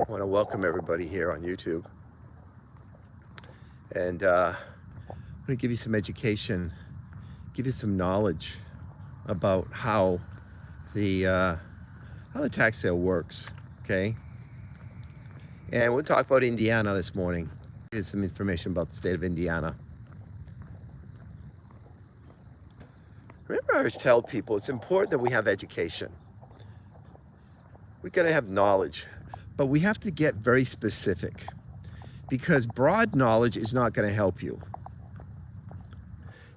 I want to welcome everybody here on YouTube. And I'm going to give you some education, give you some knowledge about how the tax sale works, okay? And we'll talk about Indiana this morning. Here's some information about the state of Indiana. Remember, I always tell people it's important that we have education. We've got to have knowledge, but we have to get very specific because broad knowledge is not going to help you.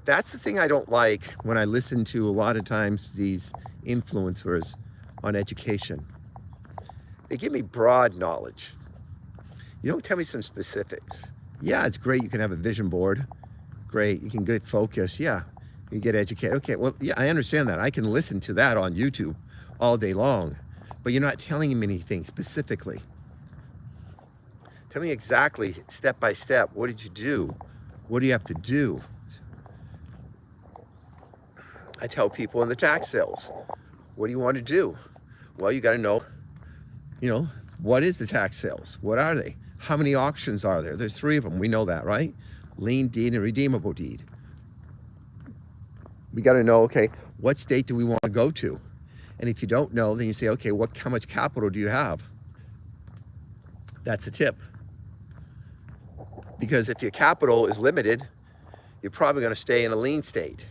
That's the thing I don't like when I listen to a lot of times these influencers on education. They give me broad knowledge. You don't tell me some specifics. Yeah, it's great. You can have a vision board. Great. You can get focus. Yeah. You get educated. Okay. Well, yeah, I understand that. I can listen to that on YouTube all day long, but you're not telling me anything specifically. Tell me exactly, step by step, what did you do? What do you have to do? I tell people in the tax sales, what do you want to do? Well, you got to know, what is the tax sales? What are they? How many auctions are there? There's 3 of them. We know that, right? Lien deed and redeemable deed. We got to know, okay, what state do we want to go to? And if you don't know, then you say, okay, how much capital do you have? That's a tip. Because if your capital is limited, you're probably going to stay in a lien state.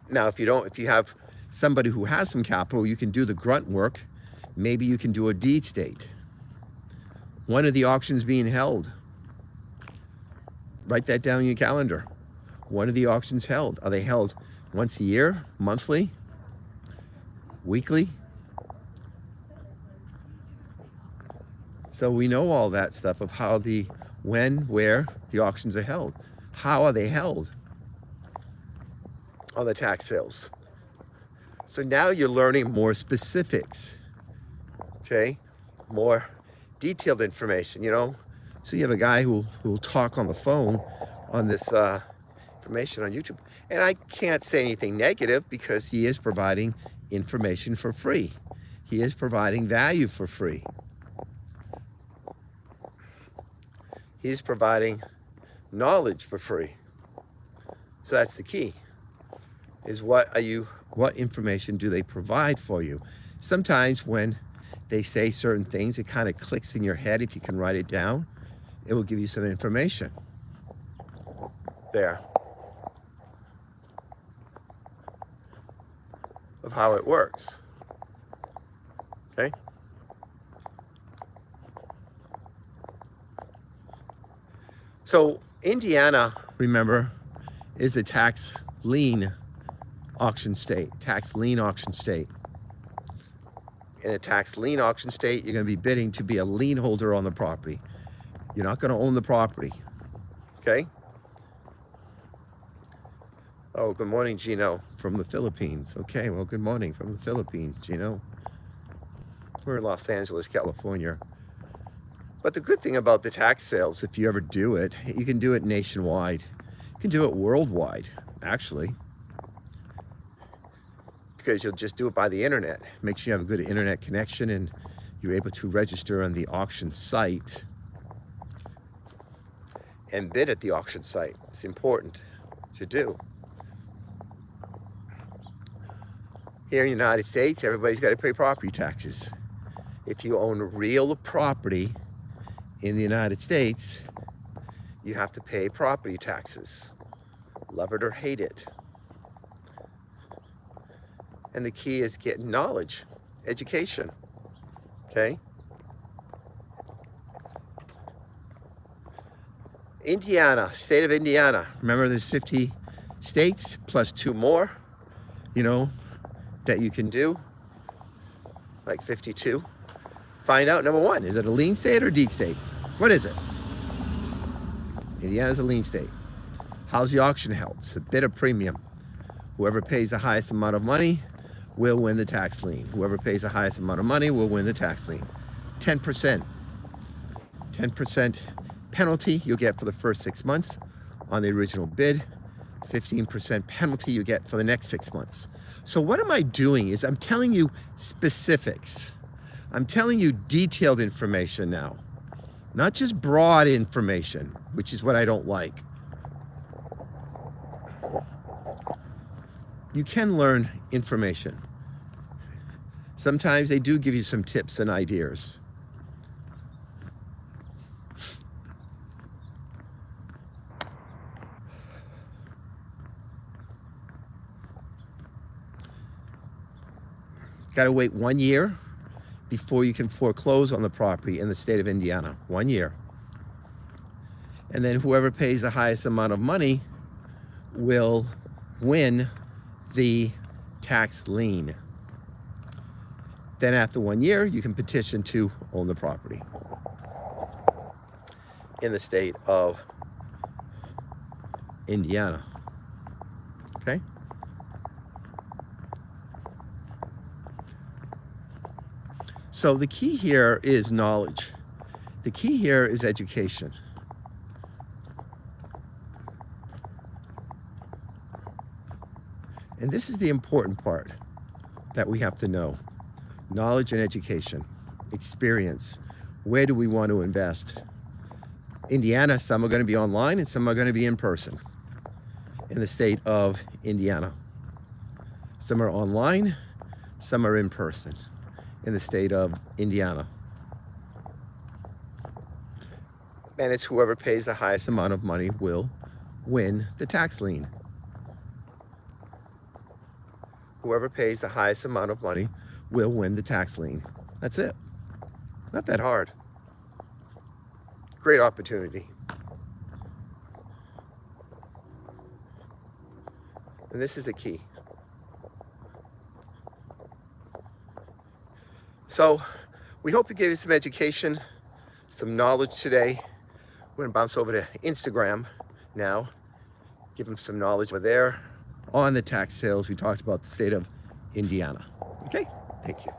Now, if you have somebody who has some capital, you can do the grunt work. Maybe you can do a deed state. When are the auctions being held? Write that down in your calendar. When are the auctions held? Are they held once a year, monthly, weekly? So we know all that stuff of how when, where the auctions are held. How are they held on the tax sales? So now you're learning more specifics, okay? More detailed information, So you have a guy who will talk on the phone on this information on YouTube. And I can't say anything negative because he is providing information for free. He is providing value for free. He's providing knowledge for free. So that's the key, is what information do they provide for you? Sometimes when they say certain things, it kind of clicks in your head. If you can write it down, it will give you some information there of how it works, okay? So Indiana, remember, is a tax lien auction state, tax lien auction state. In a tax lien auction state, you're going to be bidding to be a lien holder on the property. You're not going to own the property, okay? Oh, good morning, Gino, from the Philippines. Okay, well, good morning from the Philippines, Gino. We're in Los Angeles, California. But the good thing about the tax sales, if you ever do it, you can do it nationwide. You can do it worldwide, actually. Because you'll just do it by the internet. Make sure you have a good internet connection and you're able to register on the auction site and bid at the auction site. It's important to do. Here in the United States, everybody's got to pay property taxes. If you own real property in the United States, you have to pay property taxes. Love it or hate it. And the key is getting knowledge, education, okay? Indiana, state of Indiana. Remember, there's 50 states plus 2 more, that you can do, like 52. Find out, number 1, is it a lien state or deed state? What is it? Indiana's a lien state. How's the auction held? It's a bid of premium. Whoever pays the highest amount of money will win the tax lien. Whoever pays the highest amount of money will win the tax lien. 10%. 10% penalty you'll get for the first 6 months on the original bid. 15% penalty you get for the next 6 months. So what am I doing is I'm telling you specifics. I'm telling you detailed information now, not just broad information, which is what I don't like. You can learn information. Sometimes they do give you some tips and ideas. Got to wait 1 year before you can foreclose on the property in the state of Indiana. 1 year. And then whoever pays the highest amount of money will win the tax lien. Then after 1 year, you can petition to own the property in the state of Indiana. Okay? So the key here is knowledge. The key here is education. And this is the important part that we have to know. Knowledge and education, experience. Where do we want to invest? Indiana, some are going to be online and some are going to be in person in the state of Indiana. Some are online, some are in person in the state of Indiana. And it's whoever pays the highest amount of money will win the tax lien. Whoever pays the highest amount of money will win the tax lien. That's it. Not that hard. Great opportunity. And this is the key. So we hope we gave you some education, some knowledge today. We're gonna bounce over to Instagram now, give them some knowledge over there on the tax sales. We talked about the state of Indiana. Okay, thank you.